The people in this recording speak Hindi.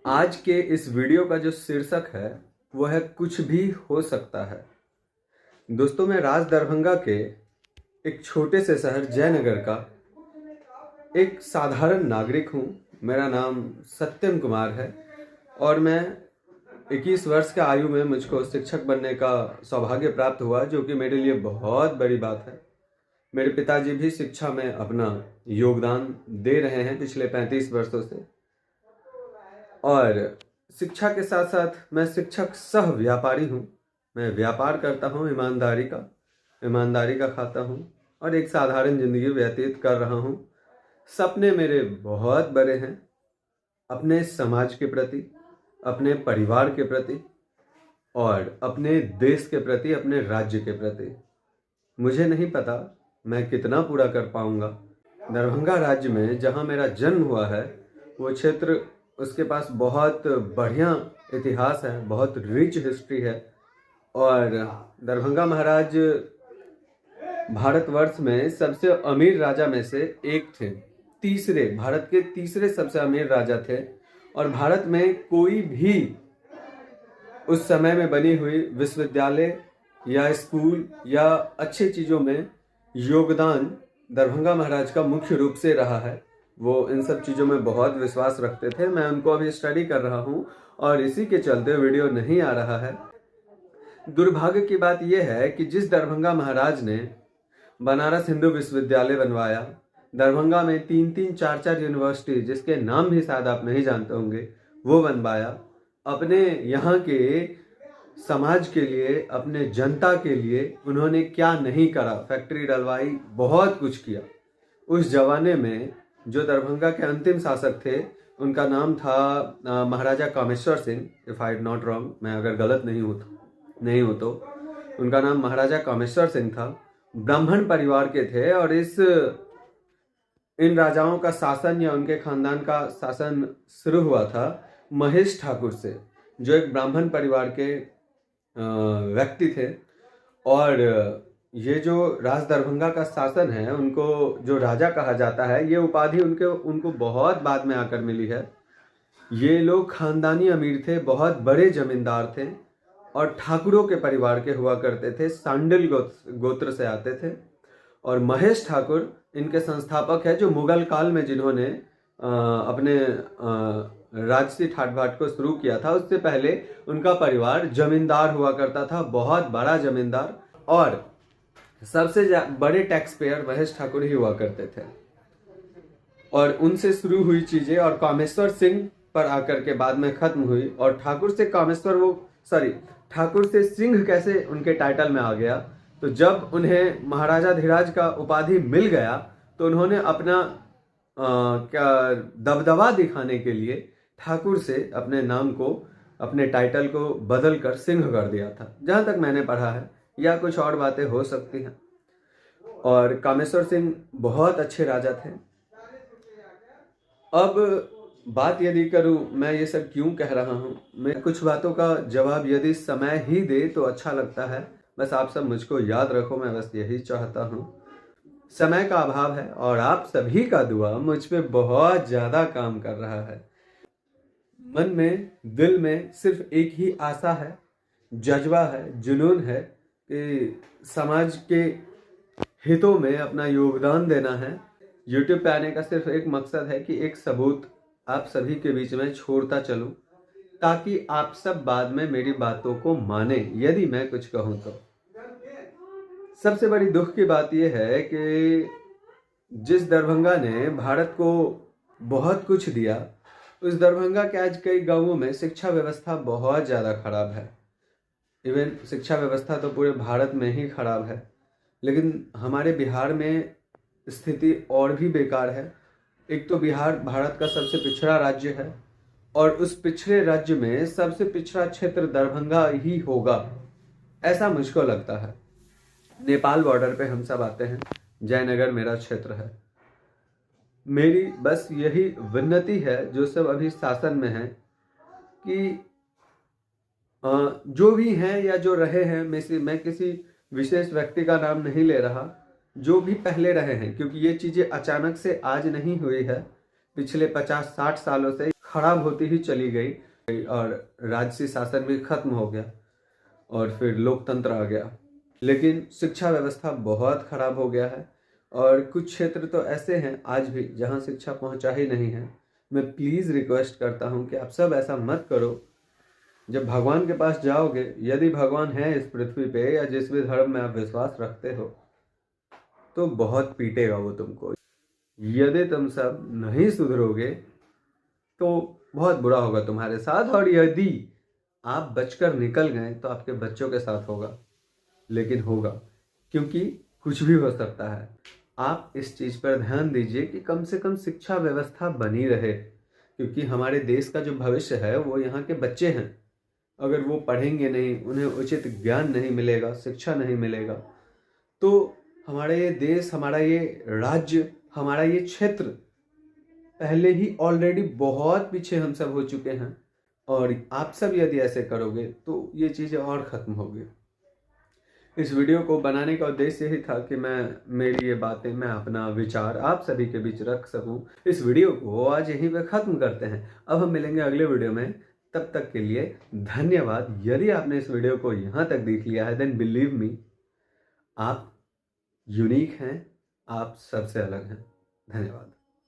आज के इस वीडियो का जो शीर्षक है वो है कुछ भी हो सकता है। दोस्तों, मैं राज दरभंगा के एक छोटे से शहर जयनगर का एक साधारण नागरिक हूँ। मेरा नाम सत्यम कुमार है और मैं 21 वर्ष के आयु में मुझको शिक्षक बनने का सौभाग्य प्राप्त हुआ, जो कि मेरे लिए बहुत बड़ी बात है। मेरे पिताजी भी शिक्षा में अपना योगदान दे रहे हैं पिछले 35 वर्षों से, और शिक्षा के साथ साथ मैं शिक्षक सह व्यापारी हूँ। मैं व्यापार करता हूँ, ईमानदारी का खाता हूँ और एक साधारण जिंदगी व्यतीत कर रहा हूँ। सपने मेरे बहुत बड़े हैं, अपने समाज के प्रति, अपने परिवार के प्रति और अपने देश के प्रति, अपने राज्य के प्रति। मुझे नहीं पता मैं कितना पूरा कर पाऊंगा। दरभंगा राज्य में जहाँ मेरा जन्म हुआ है वो क्षेत्र, उसके पास बहुत बढ़िया इतिहास है, बहुत रिच हिस्ट्री है। और दरभंगा महाराज भारतवर्ष में सबसे अमीर राजा में से एक थे। भारत के तीसरे सबसे अमीर राजा थे। और भारत में कोई भी उस समय में बनी हुई विश्वविद्यालय या स्कूल या अच्छी चीज़ों में योगदान दरभंगा महाराज का मुख्य रूप से रहा है। वो इन सब चीज़ों में बहुत विश्वास रखते थे। मैं उनको अभी स्टडी कर रहा हूँ और इसी के चलते वीडियो नहीं आ रहा है। दुर्भाग्य की बात यह है कि जिस दरभंगा महाराज ने बनारस हिंदू विश्वविद्यालय बनवाया, दरभंगा में 3-3, 4-4 यूनिवर्सिटी जिसके नाम भी शायद आप नहीं जानते होंगे, वो बनवाया। अपने यहाँ के समाज के लिए, अपने जनता के लिए उन्होंने क्या नहीं करा। फैक्ट्री डलवाई, बहुत कुछ किया। उस जमाने में जो दरभंगा के अंतिम शासक थे उनका नाम था Maharaja Kameshwar Singh, if I not wrong, मैं अगर गलत नहीं हूँ तो उनका नाम महाराजा कामेश्वर सिंह था। ब्राह्मण परिवार के थे और इन राजाओं का शासन या उनके खानदान का शासन शुरू हुआ था महेश ठाकुर से, जो एक ब्राह्मण परिवार के व्यक्ति थे। और ये जो राज दरभंगा का शासन है, उनको जो राजा कहा जाता है, ये उपाधि उनको बहुत बाद में आकर मिली है। ये लोग खानदानी अमीर थे, बहुत बड़े जमींदार थे और ठाकुरों के परिवार के हुआ करते थे, सांडिल गोत्र से आते थे। और महेश ठाकुर इनके संस्थापक है, जो मुगल काल में जिन्होंने अपने राजसी ठाट बाट को शुरू किया था। उससे पहले उनका परिवार जमींदार हुआ करता था, बहुत बड़ा जमींदार, और सबसे बड़े टैक्स पेयर महेश ठाकुर ही हुआ करते थे। और उनसे शुरू हुई चीजें और कामेश्वर सिंह पर आकर के बाद में खत्म हुई। और ठाकुर से सिंह कैसे उनके टाइटल में आ गया, तो जब उन्हें महाराजा धीराज का उपाधि मिल गया तो उन्होंने अपना दबदबा दिखाने के लिए ठाकुर से अपने नाम को, अपने टाइटल को बदल कर सिंह कर दिया था, जहाँ तक मैंने पढ़ा है, या कुछ और बातें हो सकती हैं। और कामेश्वर सिंह बहुत अच्छे राजा थे। अब बात यदि करूं, मैं ये सब क्यों कह रहा हूं, मैं कुछ बातों का जवाब यदि समय ही दे तो अच्छा लगता है। बस आप सब मुझको याद रखो, मैं बस यही चाहता हूं। समय का अभाव है और आप सभी का दुआ मुझ पे बहुत ज़्यादा काम कर रहा है। मन में, दिल में सिर्फ एक ही आशा है, जज्बा है, जुनून है कि समाज के हितों में अपना योगदान देना है। YouTube पे आने का सिर्फ एक मकसद है कि एक सबूत आप सभी के बीच में छोड़ता चलूं, ताकि आप सब बाद में मेरी बातों को माने यदि मैं कुछ कहूं तो। सबसे बड़ी दुख की बात यह है कि जिस दरभंगा ने भारत को बहुत कुछ दिया, उस दरभंगा के आज कई गांवों में शिक्षा व्यवस्था बहुत ज़्यादा खराब है। इवन शिक्षा व्यवस्था तो पूरे भारत में ही खराब है, लेकिन हमारे बिहार में स्थिति और भी बेकार है। एक तो बिहार भारत का सबसे पिछड़ा राज्य है और उस पिछड़े राज्य में सबसे पिछड़ा क्षेत्र दरभंगा ही होगा, ऐसा मुझको लगता है। नेपाल बॉर्डर पे हम सब आते हैं, जयनगर मेरा क्षेत्र है। मेरी बस यही विनती है जो सब अभी शासन में है कि जो भी हैं या जो रहे हैं, मैं किसी विशेष व्यक्ति का नाम नहीं ले रहा, जो भी पहले रहे हैं, क्योंकि ये चीज़ें अचानक से आज नहीं हुई है, पिछले 50-60 सालों से खराब होती ही चली गई और राजसी शासन भी खत्म हो गया और फिर लोकतंत्र आ गया। लेकिन शिक्षा व्यवस्था बहुत खराब हो गया है और कुछ क्षेत्र तो ऐसे हैं आज भी जहां शिक्षा पहुंचा ही नहीं है। मैं प्लीज़ रिक्वेस्ट करता हूं कि आप सब ऐसा मत करो। जब भगवान के पास जाओगे, यदि भगवान है इस पृथ्वी पे या जिस भी धर्म में आप विश्वास रखते हो, तो बहुत पीटेगा वो तुमको। यदि तुम सब नहीं सुधरोगे तो बहुत बुरा होगा तुम्हारे साथ, और यदि आप बचकर निकल गए तो आपके बच्चों के साथ होगा। लेकिन होगा, क्योंकि कुछ भी हो सकता है। आप इस चीज़ पर ध्यान दीजिए कि कम से कम शिक्षा व्यवस्था बनी रहे, क्योंकि हमारे देश का जो भविष्य है वो यहाँ के बच्चे हैं। अगर वो पढ़ेंगे नहीं, उन्हें उचित ज्ञान नहीं मिलेगा, शिक्षा नहीं मिलेगा, तो हमारा ये देश, हमारा ये राज्य, हमारा ये क्षेत्र पहले ही ऑलरेडी बहुत पीछे हम सब हो चुके हैं। और आप सब यदि ऐसे करोगे तो ये चीज़ें और ख़त्म होगी। इस वीडियो को बनाने का उद्देश्य यही था कि मेरी ये बातें, मैं अपना विचार आप सभी के बीच रख सकूं। इस वीडियो को आज यहीं पे ख़त्म करते हैं। अब हम मिलेंगे अगले वीडियो में। तब तक के लिए धन्यवाद। यदि आपने इस वीडियो को यहाँ तक देख लिया है, देन बिलीव मी, आप यूनिक हैं, आप सबसे अलग हैं। धन्यवाद।